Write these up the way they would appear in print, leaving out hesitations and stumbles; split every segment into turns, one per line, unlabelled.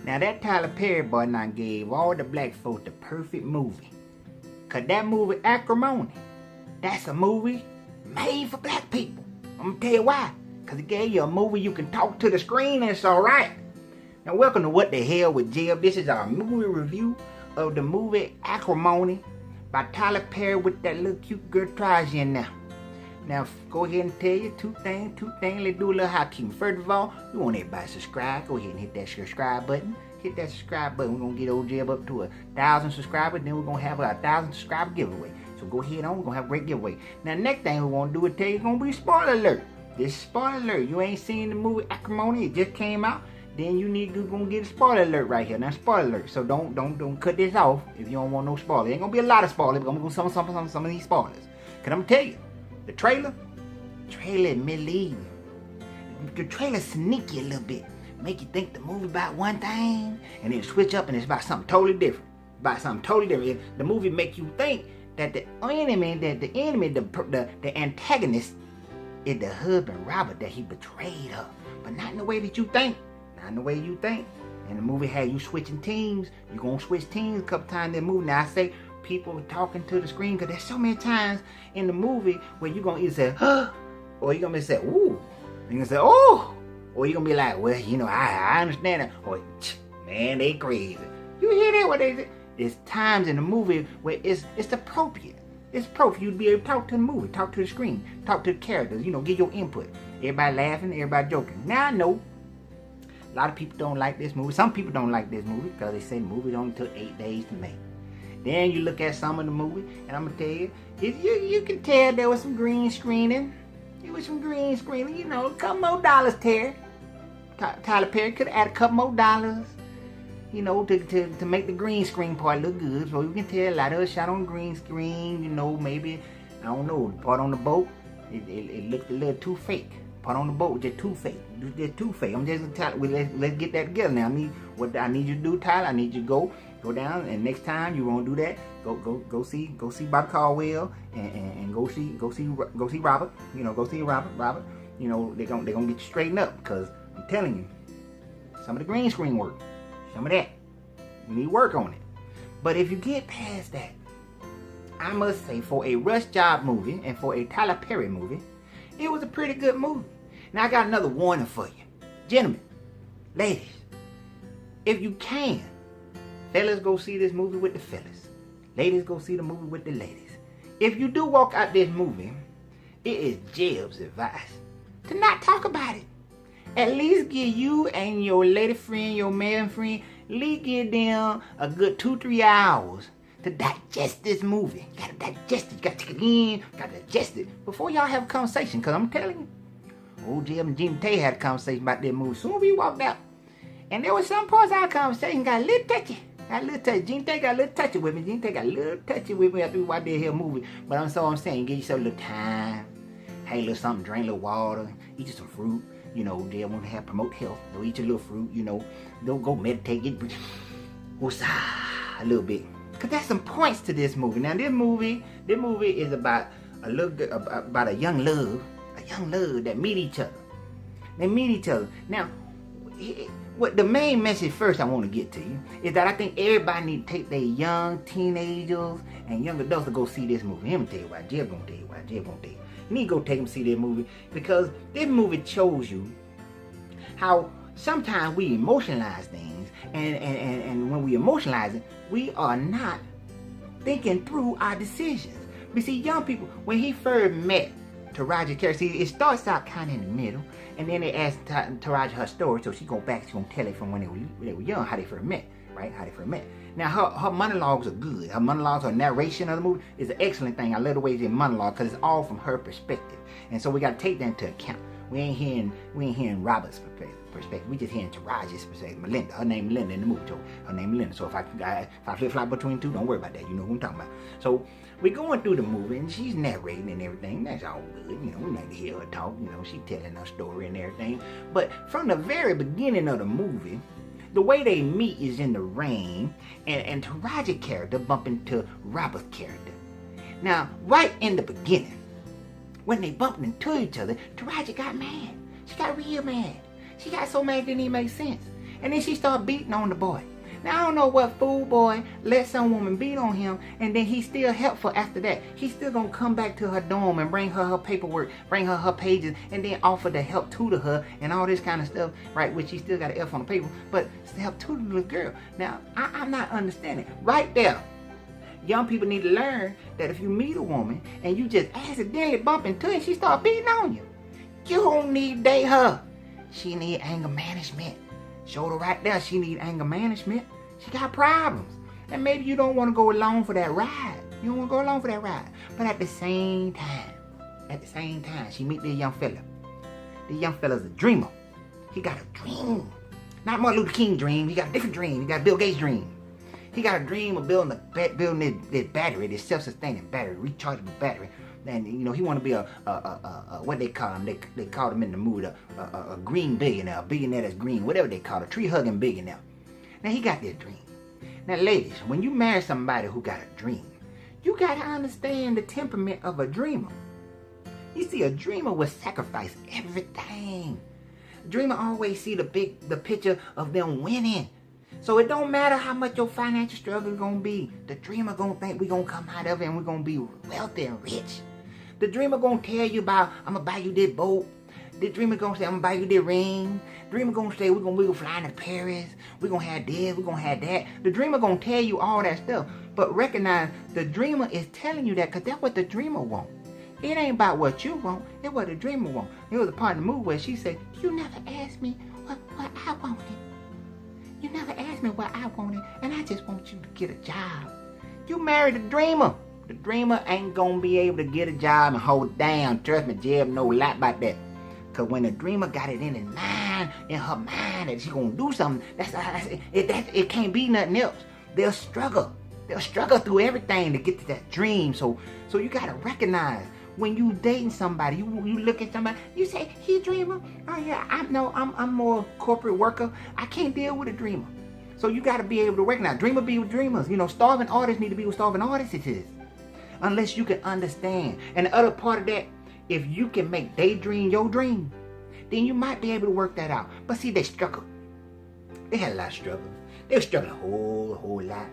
Now that Tyler Perry boy now gave all the black folks the perfect movie. Cause that movie Acrimony, that's a movie made for black people. I'm gonna tell you why. Cause it gave you a movie you can talk to the screen and it's alright. Now welcome to What the Hell with Jeb. This is our movie review of the movie Acrimony by Tyler Perry with that little cute girl Taraji in there. Now, go ahead and tell you two things. Let's do a little housekeeping. First of all, we want everybody to subscribe. Go ahead and hit that subscribe button. Hit that subscribe button. We're going to get old Jeb up to 1,000 subscribers. Then we're going to have a 1,000 subscriber giveaway. So go ahead on. We're going to have a great giveaway. Now, next thing we want to do is tell you it's going to be spoiler alert. This is spoiler alert. You ain't seen the movie Acrimony. It just came out. Then you need to go get a spoiler alert right here. Now, spoiler alert. So don't cut this off if you don't want no spoilers. Ain't going to be a lot of spoilers. But I'm going to go some of these spoilers. Because I'm going to tell you. The trailer misleading. The trailer sneaky a little bit. Make you think the movie about one thing, and then switch up and it's about something totally different. The movie make you think that the antagonist is the husband Robert, that he betrayed her. But not in the way that you think. Not in the way you think. And the movie had you switching teams. You're going to switch teams a couple times in the movie. Now I say people talking to the screen because there's so many times in the movie where you're going to either say, huh, or you're going to say, ooh. You're going to say, oh. Or you're going to be like, well, you know, I understand that. Or, man, they crazy. You hear that? What they say? There's times in the movie where it's appropriate. It's appropriate. You'd be able to talk to the movie, talk to the screen, talk to the characters, you know, get your input. Everybody laughing, everybody joking. Now I know a lot of people don't like this movie. Some people don't like this movie because they say the movie only took 8 days to make. Then you look at some of the movie, and I'm going to tell you, you can tell there was some green screening. There was some green screening, you know, a couple more dollars, Terry. Tyler Perry could have added a couple more dollars, you know, to make the green screen part look good. So you can tell a lot of it shot on green screen, you know, maybe, I don't know, the part on the boat, it looked a little too fake. Part on the boat was just too fake. Just too fake. I'm just telling you, let's get that together now. What I need you to do, Tyler, I need you to go down, and next time you won't do that, go see Bobby Caldwell and go see Robert. You know, go see Robert. You know, they're gonna get you straightened up, because I'm telling you, some of the green screen work, some of that, you need work on it. But if you get past that, I must say, for a rush job movie and for a Tyler Perry movie, it was a pretty good movie. Now I got another warning for you, gentlemen, ladies, if you can. Fellas, go see this movie with the fellas. Ladies, go see the movie with the ladies. If you do walk out this movie, it is Jeb's advice to not talk about it. At least give you and your lady friend, your man friend, at least give them a good 2-3 hours to digest this movie. You gotta digest it. You gotta take it in. You gotta digest it before y'all have a conversation. Because I'm telling you, old Jeb and Jim Tay had a conversation about that movie soon as we walked out. And there was some parts of our conversation got a little touchy. Gene Tay got a little touchy with me. Gene Tay got a little touchy with me after we watched that here movie. But I'm saying, give yourself a little time. Have a little something, drink a little water, eat you some fruit. You know, they want to promote health. So eat your little fruit, you know. Don't go meditate, get a little bit. Because there's some points to this movie. Now, this movie is about about a young love that meet each other. They meet each other. Now, what the main message first I want to get to you is that I think everybody need to take their young teenagers and young adults to go see this movie. Let me tell you why. Jeb gonna tell you. You need to go take them to see this movie, because this movie shows you how sometimes we emotionalize things, and when we emotionalize it, we are not thinking through our decisions. We see young people, when he first met Taraji P, see, it starts out kind of in the middle, and then they ask Taraji her story, so she go back, she gonna tell it from when they were young, how they first met, right? How they first met. Now her monologues are good. Her monologues, her narration of the movie is an excellent thing. I love the way she monologue, because it's all from her perspective, and so we gotta take that into account. We ain't hearing Robert's perspective. We just hearing Taraji's perspective. Melinda, her name Melinda in the movie, so her name Melinda. So if I flip flop between two, don't worry about that. You know who I'm talking about. So we're going through the movie, and she's narrating and everything. That's all good. You know, we like to hear her talk. You know, she telling her story and everything. But from the very beginning of the movie, the way they meet is in the rain, and Taraji's character bump into Robert's character. Now, right in the beginning, when they bumped into each other, Taraji got mad. She got real mad. She got so mad it didn't even make sense. And then she started beating on the boy. Now, I don't know what fool boy let some woman beat on him, and then he's still helpful after that. He's still going to come back to her dorm and bring her paperwork, bring her pages, and then offer to help tutor her and all this kind of stuff, right, which he still got an F on the paper, but help tutor the little girl. Now, I'm not understanding. Right there, young people need to learn that if you meet a woman and you just accidentally bump into her and she start beating on you, you don't need to date her. She need anger management. Showed her right there she need anger management. She got problems. And maybe you don't want to go along for that ride. You don't want to go along for that ride. But at the same time, she meet this young fella. The young fella's a dreamer. He got a dream. Not Martin Luther King dream. He got a different dream. He got a Bill Gates dream. He got a dream of building this battery, this self-sustaining battery, rechargeable battery. And you know, he want to be a what they call him? They called him in the movie a green billionaire, a billionaire that's green, whatever they call it, a tree-hugging billionaire. Now he got this dream. Now ladies, when you marry somebody who got a dream, you got to understand the temperament of a dreamer. You see, a dreamer will sacrifice everything. A dreamer always see the picture of them winning. So it don't matter how much your financial struggle is going to be. The dreamer going to think we're going to come out of it and we're going to be wealthy and rich. The dreamer going to tell you about, I'm going to buy you this boat. The dreamer going to say, I'm going to buy you this ring. The dreamer going to say, we're going to fly to Paris. We're going to have this, we're going to have that. The dreamer going to tell you all that stuff. But recognize the dreamer is telling you that because that's what the dreamer wants. It ain't about what you want. It's what the dreamer wants. There was a part in the movie where she said, you never asked me what I wanted. You never asked me what I wanted, and I just want you to get a job. You married a dreamer. The dreamer ain't gonna be able to get a job and hold it down. Trust me, Jeb know a lot about that. Cause when the dreamer got it in her mind that she gonna do something, it can't be nothing else. They'll struggle. They'll struggle through everything to get to that dream. So you gotta recognize when you dating somebody, you look at somebody, you say, he a dreamer? Oh yeah, I'm more corporate worker. I can't deal with a dreamer. So you gotta be able to recognize, dreamer be with dreamers. You know, starving artists need to be with starving artists is. Unless you can understand. And the other part of that, if you can make daydream your dream, then you might be able to work that out. But see, they struggle. They had a lot of struggles. They were struggling a whole lot.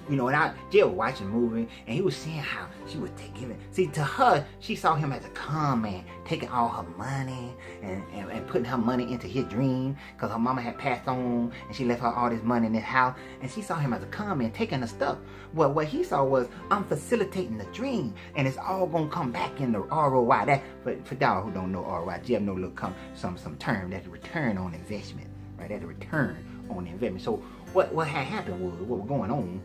You know, and Jay was watching the movie, and he was seeing how she was taking it. See, to her, she saw him as a con man, taking all her money and putting her money into his dream, because her mama had passed on, and she left her all this money in this house, and she saw him as a con man, taking the stuff. Well, what he saw was, I'm facilitating the dream, and it's all going to come back in the ROI. That, for y'all who don't know ROI, Jay know a little some term, that's the return on investment, right? That's the return on the investment. So what had happened was, what was going on,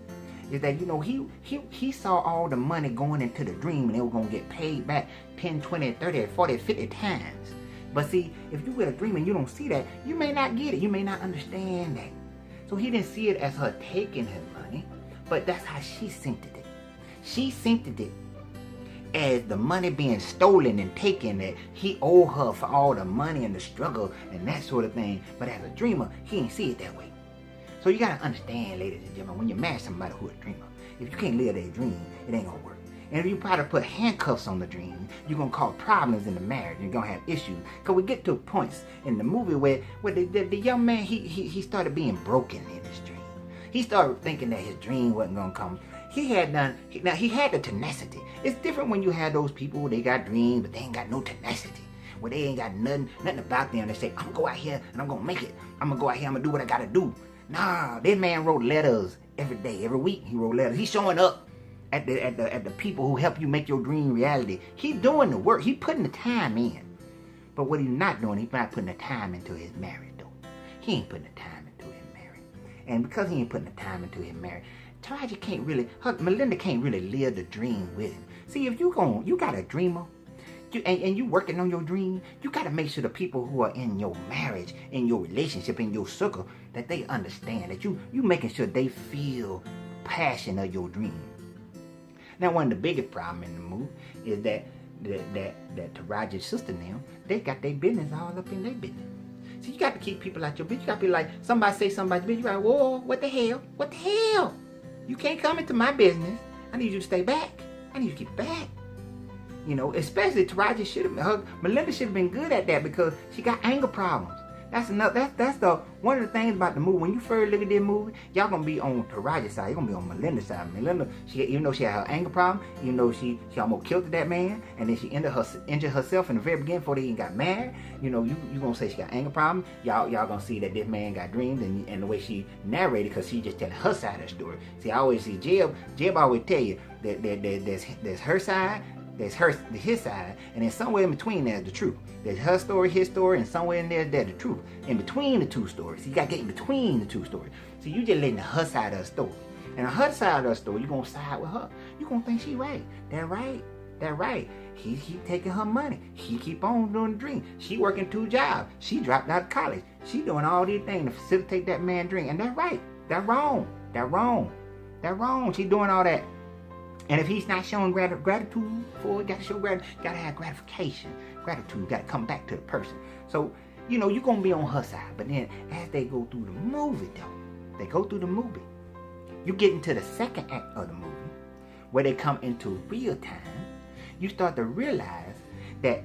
is that, you know, he saw all the money going into the dream and they were going to get paid back 10, 20, 30, 40, 50 times. But see, if you with a dream and you don't see that, you may not get it. You may not understand that. So he didn't see it as her taking his money, but that's how she synced it. She synced it as the money being stolen and taken, that he owed her for all the money and the struggle and that sort of thing. But as a dreamer, he didn't see it that way. So you gotta understand, ladies and gentlemen, when you marry somebody who's a dreamer, if you can't live their dream, it ain't gonna work. And if you try to put handcuffs on the dream, you're gonna cause problems in the marriage. You're gonna have issues. Cause we get to points in the movie where the young man, he started being broken in his dream. He started thinking that his dream wasn't gonna come. He had the tenacity. It's different when you have those people, they got dreams, but they ain't got no tenacity. Where they ain't got nothing about them. They say, I'm gonna go out here and I'm gonna make it. I'm gonna go out here, I'm gonna do what I gotta do. Nah, this man wrote letters every day, every week. He wrote letters. He's showing up at the people who help you make your dream reality. He's doing the work. He's putting the time in. But what he's not doing, he's not putting the time into his marriage, though. He ain't putting the time into his marriage. And because he ain't putting the time into his marriage, Taraji Melinda can't really live the dream with him. See, if you got a dreamer, and you working on your dream, you got to make sure the people who are in your marriage, in your relationship, in your circle, that they understand, that you making sure they feel passion of your dream. Now, one of the biggest problems in the movie is that Taraji's sister now, they got their business all up in their business. So you got to keep people out your business. You got to be like, somebody say somebody's business, you're like, whoa, what the hell? What the hell? You can't come into my business. I need you to stay back. I need you to keep back. You know, especially Taraji Melinda should have been good at that, because she got anger problems. That's the one of the things about the movie. When you first look at this movie, y'all gonna be on Taraji's side. You're gonna be on Melinda's side. Melinda, even though she had her anger problem, even though she almost killed that man, and then she injured herself in the very beginning before they even got married. You gonna say she got anger problem. Y'all gonna see that this man got dreams, and the way she narrated, because she just telling her side of the story. See, I always see Jeb always tell you that there's her side. There's his side, and then somewhere in between there's the truth. There's her story, his story, and somewhere in there's the truth. In between the two stories. So you got to get in between the two stories. So you just letting her side of the story. And on her side of the story, you're going to side with her. You're going to think she right. That right. He keep taking her money. He keep on doing the dream. She working 2 jobs. She dropped out of college. She doing all these things to facilitate that man's dream. And that's right. That's wrong. She doing all that. And if he's not showing gratitude for it, got to show gratitude. Got to have gratification. Gratitude got to come back to the person. So, you're going to be on her side. But then as they go through the movie, you get into the second act of the movie, where they come into real time. You start to realize that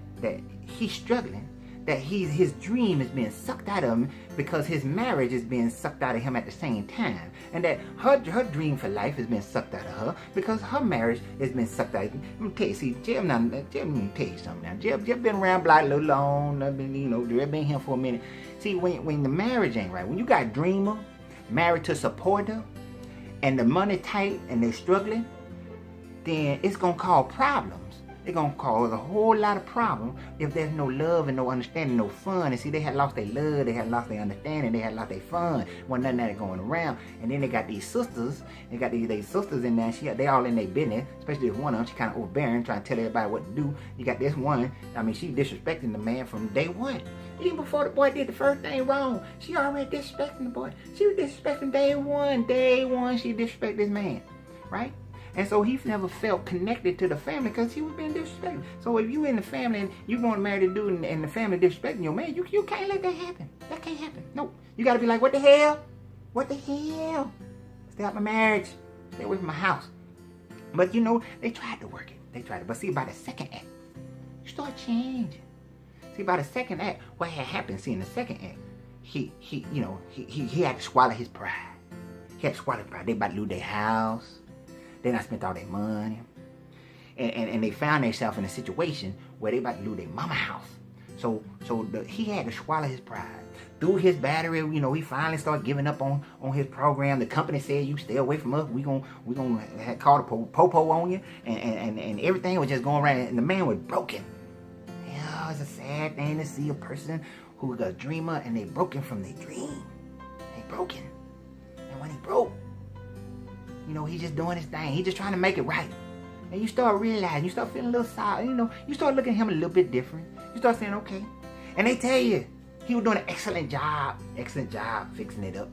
he's struggling, that his dream is being sucked out of him because his marriage is being sucked out of him at the same time. And that her dream for life has been sucked out of her because her marriage has been sucked out. Let me tell you, see, Jeb, let me tell you something now. Jeb been around block a little long, Jeb been here for a minute. See, when the marriage ain't right, when you got dreamer, married to supporter, and the money tight and they struggling, then it's gonna cause problems. It's going to cause a whole lot of problems if there's no love and no understanding, no fun. And see, they had lost their love, they had lost their understanding, they had lost their fun. Wasn't nothing that going around. And then they got these sisters, these sisters in there, they all in their business, especially if one of them, she kind of overbearing, trying to tell everybody what to do. You got this one, she disrespecting the man from day one. Even before the boy did the first thing wrong, she already disrespecting the boy. She was disrespecting day one. Day one, she disrespected this man, right? And so he never felt connected to the family because he was being disrespected. So if you in the family and you going to marry the dude and the family disrespecting your man, you can't let that happen. That can't happen. No. You got to be like, what the hell? What the hell? Stay out my marriage. Stay away from my house. But they tried to work it. But see, by the second act, you start changing. See, by the second act, what had happened, see, in the second act, he had to swallow his pride. He had to swallow his pride. They about to lose their house. They done spent all their money. And they found themselves in a situation where they about to lose their mama house. So he had to swallow his pride. Through his battery, he finally started giving up on his program. The company said, you stay away from us. We gonna call the popo on you. And everything was just going right. And the man was broken. Yeah, it's a sad thing to see a person who's a dreamer and they broken from their dream. They broken. And when he broke, he's just doing his thing. He's just trying to make it right. And you start realizing, you start feeling a little sorry. You start looking at him a little bit different. You start saying, okay. And they tell you, he was doing an excellent job fixing it up.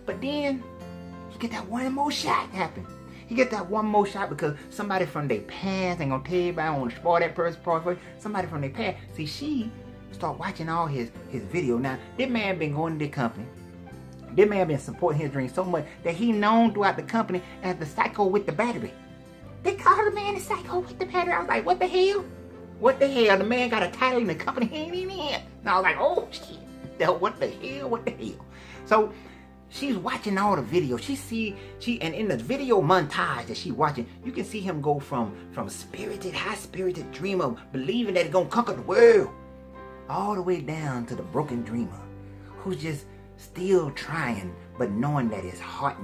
But then, he get that one more shot happen. He get that one more shot because somebody from their past, ain't gonna tell you about, I don't want to spoil that person, somebody from their past. See, she start watching all his video. Now, this man been going to the company. This man been supporting his dream so much that he known throughout the company as the psycho with the battery. They call the man the psycho with the battery. I was like, what the hell? What the hell? The man got a title in the company he ain't even in. And I was like, oh shit. What the hell? What the hell? So she's watching all the videos. And in the video montage that she watching, you can see him go from spirited, high-spirited dreamer, believing that he's gonna conquer the world, all the way down to the broken dreamer who's just still trying, but knowing that his heart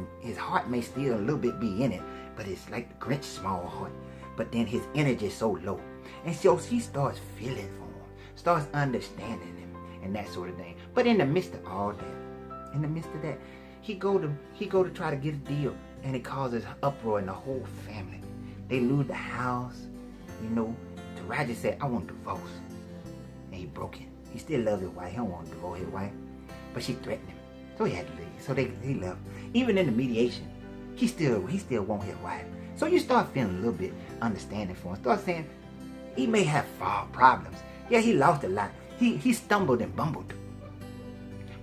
may still a little bit be in it, but it's like the Grinch small heart. But then his energy is so low. And so she starts feeling for him, starts understanding him, and that sort of thing. But in the midst of all that, he go to try to get a deal, and it causes uproar in the whole family. They lose the house. Taraji said, I want a divorce. And he broke it. He still loves his wife. He don't want to divorce his wife. But she threatened him. So he had to leave. So he left. Even in the mediation, he still wants his wife. So you start feeling a little bit understanding for him. Start saying, he may have problems. Yeah, he lost a lot. He stumbled and bumbled.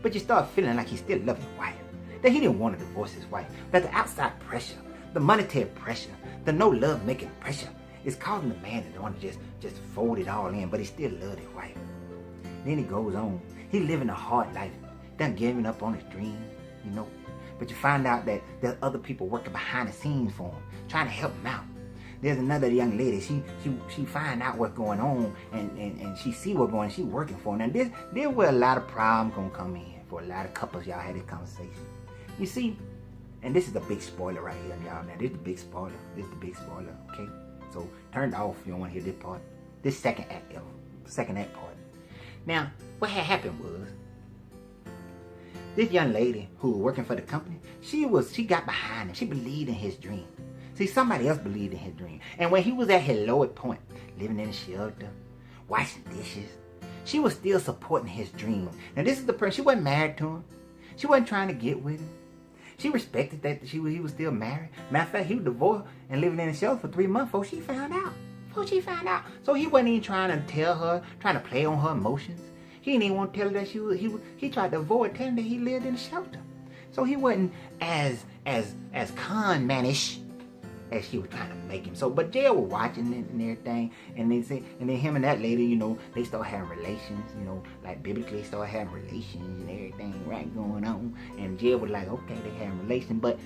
But you start feeling like he still loved his wife. That he didn't want to divorce his wife. That the outside pressure, the monetary pressure, the no love making pressure is causing the man to want to just fold it all in. But he still loved his wife. Then he goes on He living a hard life, done giving up on his dreams, you know. But you find out that there's other people working behind the scenes for him, trying to help him out. There's another young lady, she find out what's going on, and she see what's going on, she working for him. Now there's where a lot of problems gonna come in for a lot of couples. Y'all had this conversation. You see, and this is a big spoiler right here, y'all. Now this is the big spoiler. This is the big spoiler, okay? So turn it off if you don't want to hear this part. This second act part. Now, what had happened was, this young lady who was working for the company, she got behind him. She believed in his dream. See, somebody else believed in his dream. And when he was at his lowest point, living in a shelter, washing dishes, she was still supporting his dream. Now this is the person, she wasn't married to him. She wasn't trying to get with him. She respected that he was still married. Matter of fact, he was divorced and living in a shelter for 3 months before she found out. So he wasn't even trying to tell her, trying to play on her emotions. He didn't even want to tell her that he tried to avoid telling her that he lived in a shelter. So he wasn't as con manish as she was trying to make him. So, but Jail was watching it and everything, and then him and that lady, you know, they start having relations, you know, like biblically start having relations and everything right going on. And Jail was like, okay, they having relations, but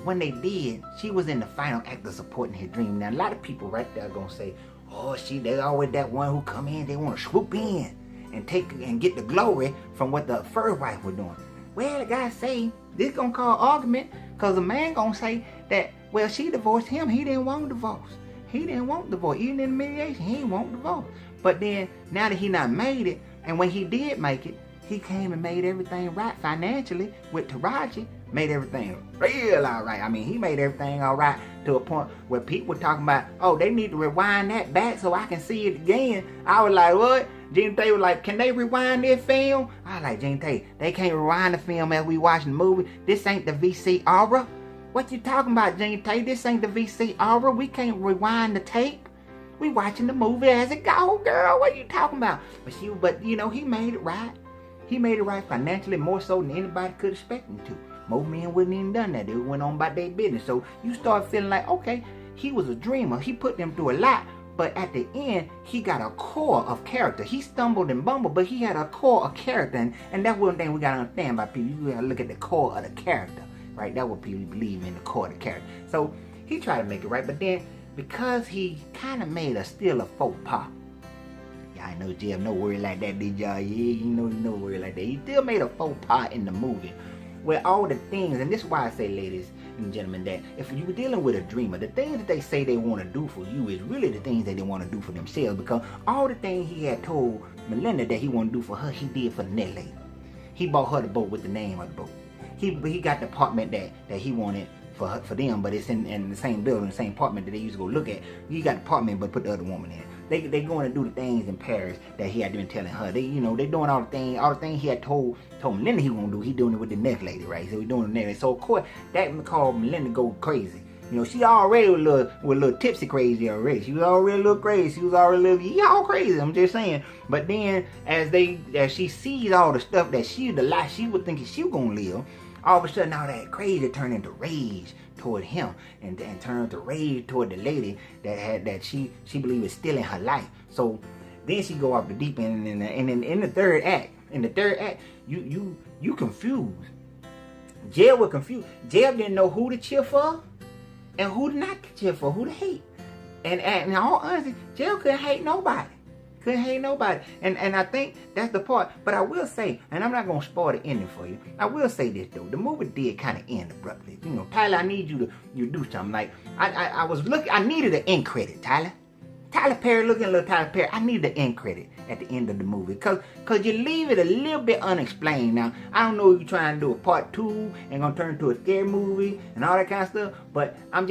when they did, she was in the final act of supporting his dream. Now, a lot of people right there are gonna say, oh, they always that one who come in, they want to swoop in and get the glory from what the first wife was doing. Well, the guy say, this gonna cause argument, because the man gonna say that, well, she divorced him, he didn't want divorce. He didn't want divorce. Even in the mediation, he didn't want divorce. But then, now that he not made it, and when he did make it, he came and made everything right financially with Taraji, made everything real all right. I mean, he made everything all right to a point where people were talking about, oh, they need to rewind that back so I can see it again. I was like, what? Gene Tay was like, can they rewind this film? I was like, Gene Tay, they can't rewind the film as we watching the movie. This ain't the VCR. What you talking about, Gene Tay? This ain't the VCR. We can't rewind the tape. We watching the movie as it go, girl. What you talking about? But you know, he made it right. He made it right financially, more so than anybody could expect him to. Most men wouldn't even done that. They went on about their business. So you start feeling like, okay, he was a dreamer. He put them through a lot. But at the end, he got a core of character. He stumbled and bumbled, but he had a core of character. And that's one thing we got to understand about people. You got to look at the core of the character, right? That's what people believe in, the core of the character. So he tried to make it right. But then, because he kind of made still a faux pas. Y'all know Jeff, no word like that, did y'all? Yeah, you know no word like that. He still made a faux pas in the movie. Where all the things, and this is why I say, ladies and gentlemen, that if you're dealing with a dreamer, the things that they say they want to do for you is really the things that they want to do for themselves. Because all the things he had told Melinda that he wanted to do for her, he did for the next lady. He bought her the boat with the name of the boat. He got the apartment that he wanted for them, but it's in the same building, the same apartment that they used to go look at. He got the apartment, but put the other woman in. They going to do the things in Paris that he had been telling her. They doing all the things he had told Melinda he gonna do. He doing it with the next lady, right? So he doing it next lady. So of course that called Melinda go crazy. You know, she already was a little tipsy crazy already. She was already a little crazy. She was already a little y'all crazy. I'm just saying. But then as she sees all the stuff that the life she would think she was gonna live, all of a sudden all that crazy turned into rage toward him and turned to rage toward the lady that she believed was still in her life. So then she go off the deep end, and in the third act, you confused. Jail was confused. Jail didn't know who to cheer for and who to not cheer for, who to hate. And in all honesty, Jail couldn't hate nobody. And I think that's the part. But I will say, and I'm not going to spoil the ending for you, I will say this though. The movie did kind of end abruptly. You know, Tyler, I need you to do something. Like, I needed an end credit, Tyler. Tyler Perry, looking at little Tyler Perry, I needed the end credit at the end of the movie. Cause you leave it a little bit unexplained. Now, I don't know if you're trying to do a part 2 and gonna turn into a scary movie and all that kind of stuff, but I'm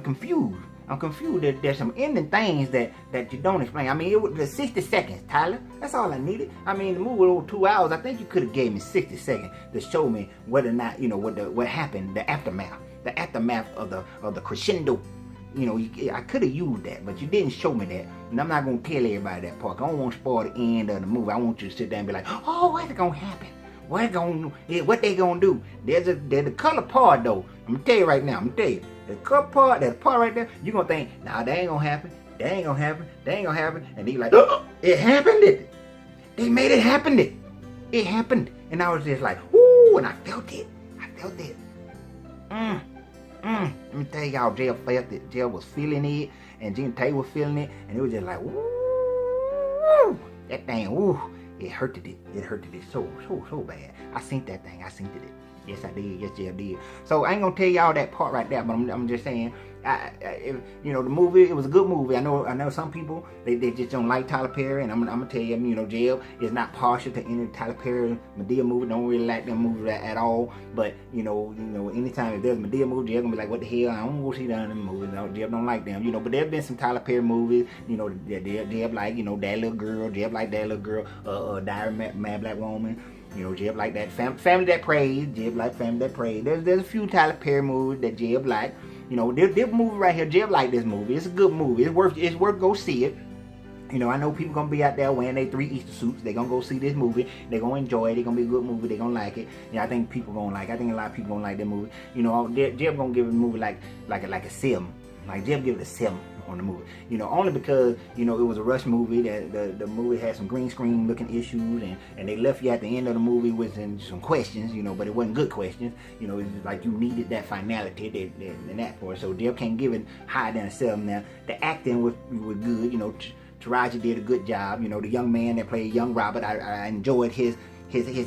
confused. I'm confused that there's some ending things that you don't explain. I mean, it was 60 seconds, Tyler. That's all I needed. I mean, the movie was over 2 hours. I think you could have gave me 60 seconds to show me whether or not, you know, what happened, the aftermath of the crescendo. You know, I could have used that, but you didn't show me that. And I'm not going to tell everybody that part. I don't want to spoil the end of the movie. I want you to sit there and be like, oh, what's going to happen? What they going to do? There's the color part, though. I'm going to tell you right now. The color part, that part right there, you're going to think, nah, that ain't going to happen. That ain't going to happen. That ain't going to happen. And they like, oh, it happened. They made it happen. It happened. And I was just like, woo, and I felt it. Let me tell y'all, Jail felt it. Jail was feeling it, and Gina Tay was feeling it, and it was just like, woo, that thing, woo, it hurted it. It hurted it so bad. I seen that thing. I seen it. Yes, I did. Yes, Jail did. So I ain't gonna tell y'all that part right there, but I'm just saying, you know, the movie, it was a good movie. I know some people they just don't like Tyler Perry, and I'm gonna tell you, you know, Jail is not partial to any Tyler Perry Madea movie. Don't really like them movies at all. But you know, anytime if there's a Madea movie, Jail gonna be like, what the hell? I don't go see them movies. No, Jail don't like them. You know, but there's been some Tyler Perry movies. You know, Jail like, you know, That Little Girl. Jail like That Little Girl. Diary Mad Black Woman. You know, Jeb like that. Family That Prays. Jeb like Family That Prays. There's a few Tyler Perry movies that Jeb like. You know, this movie right here, Jeb like this movie. It's a good movie. It's worth go see it. You know, I know people gonna be out there wearing their 3 Easter suits. They gonna go see this movie. They gonna enjoy it. It's gonna be a good movie. They gonna like it. Yeah, I think people gonna like it. I think a lot of people gonna like that movie. You know, Jeb gonna give the movie like a 7. Like Jeb give it a 7 on the movie. You know, only because, you know, it was a rush movie. That the movie had some green screen looking issues, and they left you at the end of the movie with some questions, you know, but it wasn't good questions. You know, it's like you needed that finality in that part. So Jeb can't give it higher than a 7 now. The acting was good. You know, Taraji did a good job. You know, the young man that played young Robert, I enjoyed his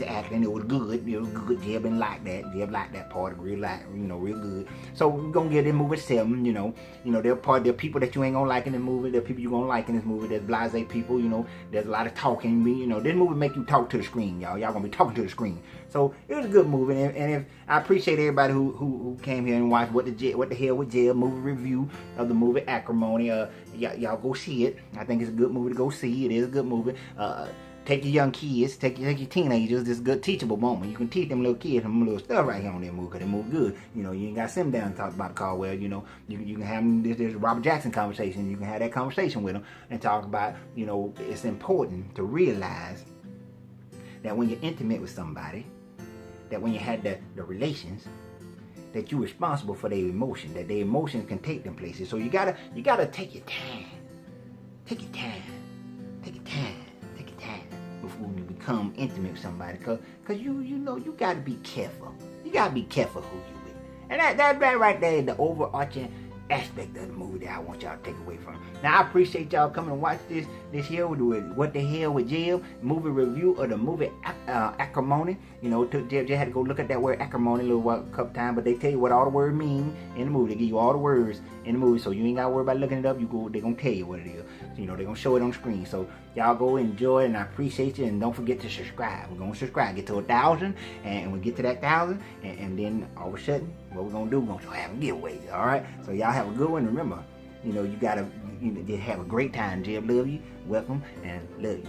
acting. It was good. It was good. Jeb didn't like that. Jeb liked that part real good. So we're gonna give this movie a 7. You know, there are people that you ain't gonna like in the movie. There are people you gonna like in this movie. There's blasé people. You know, there's a lot of talking. You know, this movie make you talk to the screen, y'all. Y'all gonna be talking to the screen. So it was a good movie, and if I appreciate everybody who came here and watched what the hell with Jeb movie review of the movie Acrimony. Y'all go see it. I think it's a good movie to go see. It is a good movie. Take your young kids, take your teenagers. This is a good teachable moment. You can teach them little kids some little stuff right here on that movie, because they move good. You know, you ain't got to sit them down and talk about Caldwell. You know, you can have them, this Robert Jackson conversation. You can have that conversation with them and talk about, you know, it's important to realize that when you're intimate with somebody, that when you had the relations, that you're responsible for their emotion, that their emotions can take them places. So you gotta take your time. Take your time. Before you become intimate with somebody, cause you know you gotta be careful. You gotta be careful who you with, and that right there is the overarching aspect of the movie that I want y'all to take away from. Now I appreciate y'all coming and watch this here with What the Hell with Jeb movie review of the movie Acrimony. You know, Jeb had to go look at that word acrimony a little couple times, but they tell you what all the words mean in the movie. They give you all the words in the movie, so you ain't gotta worry about looking it up. They're gonna tell you what it is. So, you know, they're gonna show it on screen. So y'all go enjoy it, and I appreciate you. And don't forget to subscribe. We're gonna subscribe, get to 1,000, and we get to that 1,000, and then all of a sudden, what we're gonna do? We're gonna have a giveaway. All right. So y'all have a good one. Remember, you know, you gotta have a great time. Jeb love you. Welcome and love you.